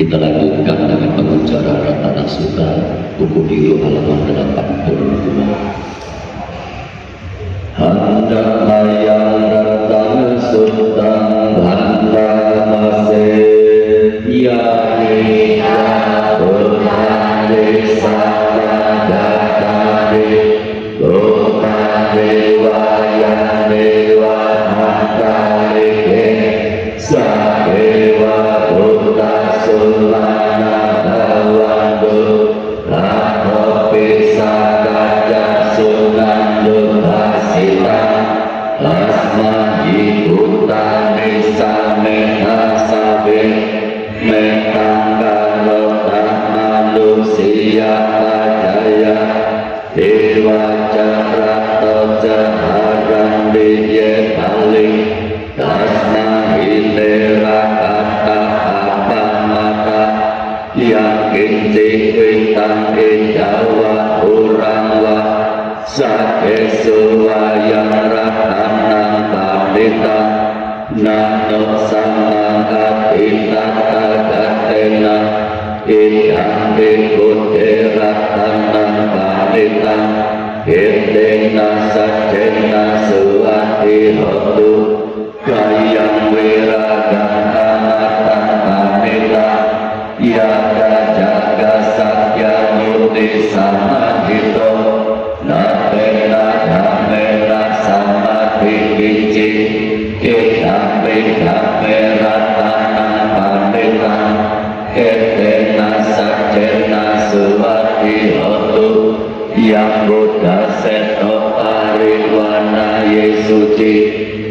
Kita lanjutkan dengan pengucapan Ratana Sutta buku biru halaman 82. Handakayang Ratana Sutta Bhandamase Yami Yadunade Samadhatade Lopade Vayane Vahantarike Sadewa Buddha Sulana Bhavandu Rahopi Sagaja Sunandu Hasita Asmahi Bhutani Sameha Sabe Metanggarota Manusia Pajaya Dewa Carato Jaharan Diye Paling Dasna Hindera Kata Apa Mata Yakin Cikwitan Ijawa Urangwa Sake Suwayang Ratanang Pandita Nano Samangkatita Tagatena Idang Dikuti Ratanang Pandita Idena Sajena Suwati Hotu Kayang Wiragang Anatan Pandita Yada Jaga Sakya Murti Samadhito Natena Dhamena Samadhi Kici Idambi Dhameratan Pandita Idena Sajena Suwati Hotu Yang Buddha Seto Pariwana Yesuci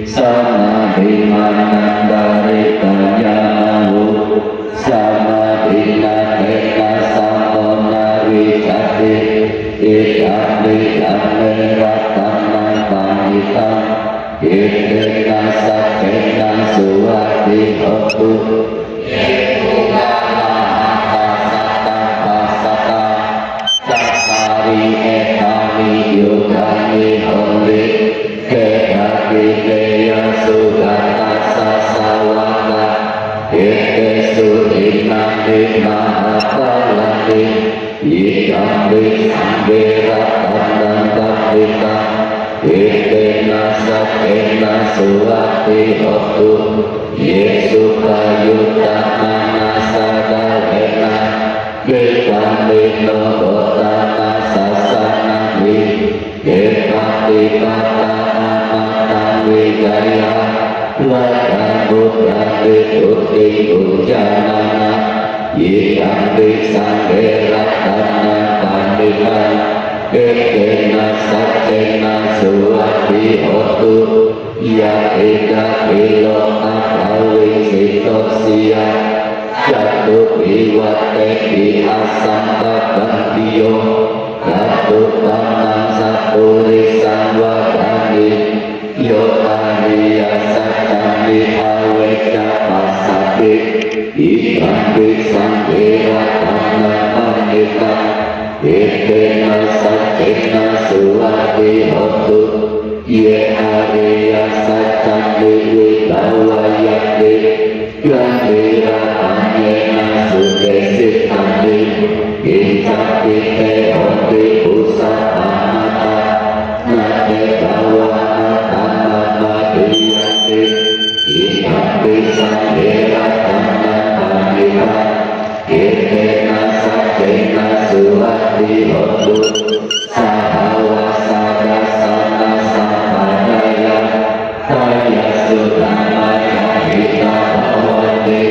Samadhi Manandari Tanyamahu Samadhi Natena Samonari Jati Idambi Dhameratan Pandita Idena Sajena Suwati Hotu Yudhani Hondi Kedaki Deya Sugata Sasawaka Ite Sudinati Mahatalati Yidambi Sambira Tandang Kapita เอเตนะสัพเพนะสุวัตติโหตุเยสุขะยุตตะมานาสะกะเวนะเกตังเวโนโหตะนาสัสสะนะวิเกตังติปะตะนะมาตังวิจายะวัฏฏังบุตตังวิตุติปุจจานานะยิตังวิสังเวรัตตังนังปานิตังเกเตนะสัจเจนะสุวัตติโหตุยะเอกะปิโลอะภาวิสิโตสิยะจัตตุปิวัตเตปิอาสัมปะกันติโยกัตตุปันนังสัพพุริสังวะทานิโยอาริยสัจจังวิภาเวจะปัสสะติอิทังวิสังเวระตังนังปานิตังเอเตนะสัจเจนะสุวัตติโหตุเยอาริยสัจจังวิวิตาวายะติยันติระอัญเยนะสุเกสิตังติอิจักติเตโหติปุสัพพะนาตานาเตภาวะนาตัมมามาติยันติอิทังติสังเวระตังนังปานิตังเอเตนะสัจเจนะสุวัตติโหตุสาภาวะสากัสสะนะสัมปะทายะทายะสุตัมมายัมปิตาภวันติ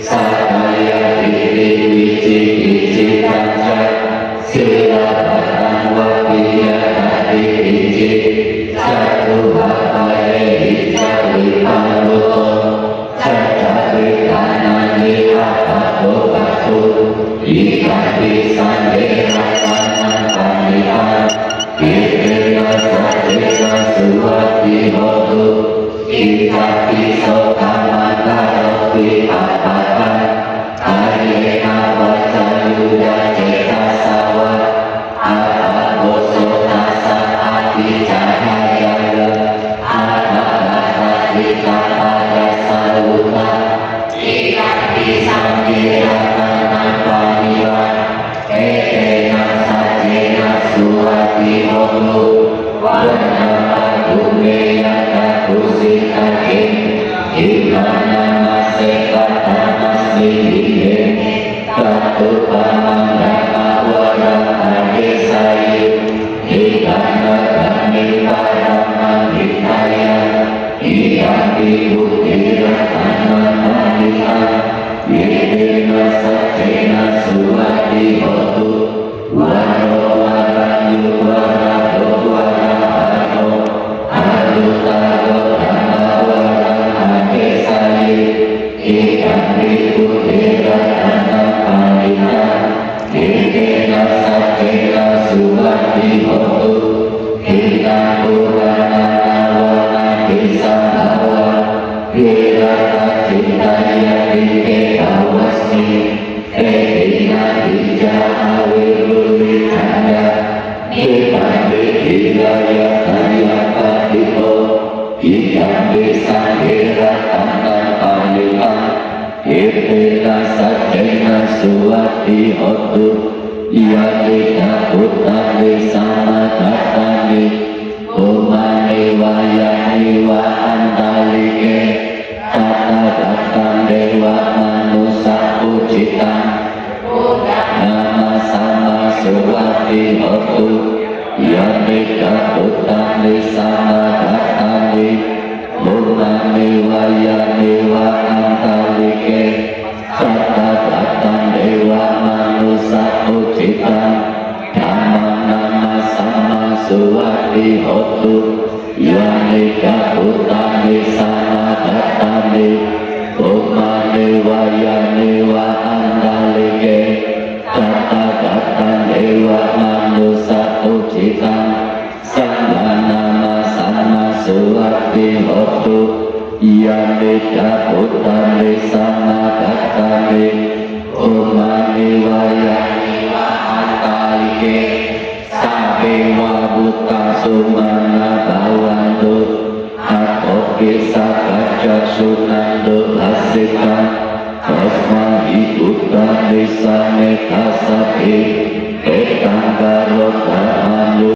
สัตตายะติติวิจิกิจิตังจักสิลาภะตังวะปิยะตัตติวิจิจักขุภะปะเยหิจักวิปันโนจักจักวิทานานิวะภะโตภะตุอิทังติสังเวระตังนังปานิตังเอเตนะสัจเจนะสุวัตติโหตุอิทัปปิโสธรรมตาโรติปัปปะตังกายเยนะวัจจายุยะเจตสาวะอาภะโกโสตัสสะอาติจาทายะอาภะระตะติตาปะยัสสะอุตตะอิทัปปิสังเวระตังนังปานิตังเอเตนะสัจเจนะสุวัตติโหตุวันนาตุเมยะตะตุสิตะเกอิมานามาเสกะตะมัสสิหิเตตัตตุปะมังดะมะวะระอะเกสายิอิตังนะตัมมิตารัมมังอิทายะอิตังติบุติระตังนังปานิตังเยเตนะสัจเจนะสุวัตติโหตุวะโรวะระยุวะระโตวะระหะโตอายุตาโรธรรมวะระหะเกสายิอิตังติบุติระตังนังปานิตังเยเตนะสัจเจนะสุวัตติโหตุอิตังปุราณังวะนาติสัมภวะเยระตะจิตตายะติเกภาวัสมิเอตินาทิจาอาเวรุวิทัญญะเอตังเวทิลายะทายะปะติโตอิทังเวสังเวระตังนังปานิตังเอเตนะสัจเจนะสุวัตติโหตุยะติตาพุทธังเวสัมมาทัตตังนิโอมาเนวายะนิวะอันตาลิเกตัตตะตัตตังเดวะมนุสสะปุจิตังนามาสัมมาสุวัตติโหตุยะติตาพุทธังเวสัมมาทัตตังนิโอมาเนวายะนิวะอันตาลิเกตัตตะตัตตังเดวะมนุสสะปุจิตังธัมมังนามาสัมมาสุวัตติโหตุยะติตาพุทธังเวสัมมาทัตตังนิโอมาเนวายะนิวะอันตาลิเกตัตตะตัตตังเดวะมนุสสะปุจิตังสัมมานามาสัมมาสุวัตติโหตุยะติตาพุทธังเวสัมมาทัตตังนิโอมาเนวายะนิวะอันตาลิเกสัพเพวะบุตตาสุมาณะภาวันตุอะโตปิสัพพะจักสุนันตุทัสสิตังตัสมาหิอุตตังนิสัมเมทัสสะภิเอตังกะโรธรรมานุ